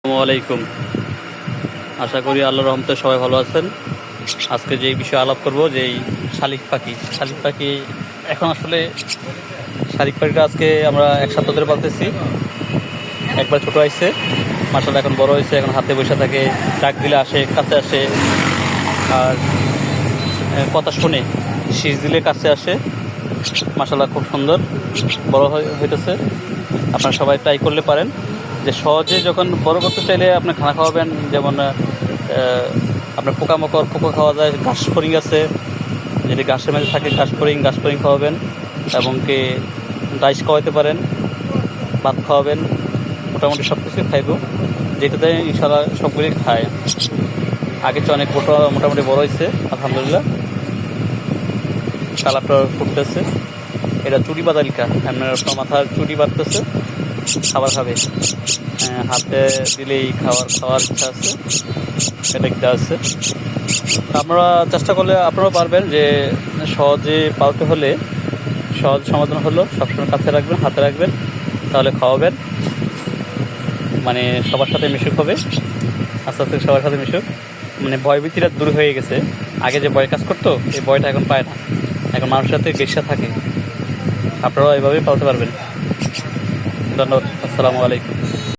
আসসালামু আলাইকুম। আশা করি আল্লাহর রহমতে সবাই ভালো আছেন। আজকে যে বিষয়ে আলাপ করব যে এই শালিক পাখি এখন আসলে শালিক পাখিটা আজকে আমরা এক সপ্তাহ ধরে পালতেছি। একবার ছোট হয়েছে, মাশাআল্লাহ এখন বড় হয়েছে, এখন হাতে বসে থাকে, ডাক দিলে আসে, কাছে আসে, আর কথা শুনে, শীষ দিলে কাছে আসে। মাশাআল্লাহ খুব সুন্দর বড় হইতেছে। আপনারা সবাই ট্রাই করলে পারেন যে সহজে যখন বড় করতে চাইলে আপনি খানা খাওয়াবেন, যেমন আপনার পোকামাকড় খাওয়া যায়, ঘাস ফড়িং আছে, যদি ঘাসের মধ্যে থাকে ঘাস ফড়িং খাওয়াবেন, এবং কি রাইস খাওয়াতে পারেন, ভাত খাওয়াবেন, মোটামুটি সব কিছুই খাইব, যেটাতে ইনশাআল্লাহ সবগুলি খায়। আগে তো অনেক মোটামুটি বড় হয়েছে আলহামদুলিল্লাহ। কালারটা ফুটতেছে, এটা চুটি বাদালিকা, আপনার মাথার চুটি বাঁধতেছে, খাবার খাবে, হাতে দিলেই খাওয়ার ইচ্ছা আছে, এটা একটা আছে। আপনারা চেষ্টা করলে আপনারাও পারবেন যে সহজে পালতে হলে সহজ সমাধান হলো সবসময় কাছে রাখবেন, হাতে রাখবেন, তাহলে খাওয়াবেন, মানে সবার সাথে মিশুক হবে, আস্তে আস্তে সবার সাথে মিশুক, মানে ভয়ভীতিটা দূর হয়ে গেছে। আগে যে ভয় কাজ করতো, এই ভয়টা এখন পায় না, এখন মানুষের সাথে বেশি থাকে। আপনারাও এভাবেই পালতে পারবেন। ধন্যবাদ। আসসালামু আলাইকুম।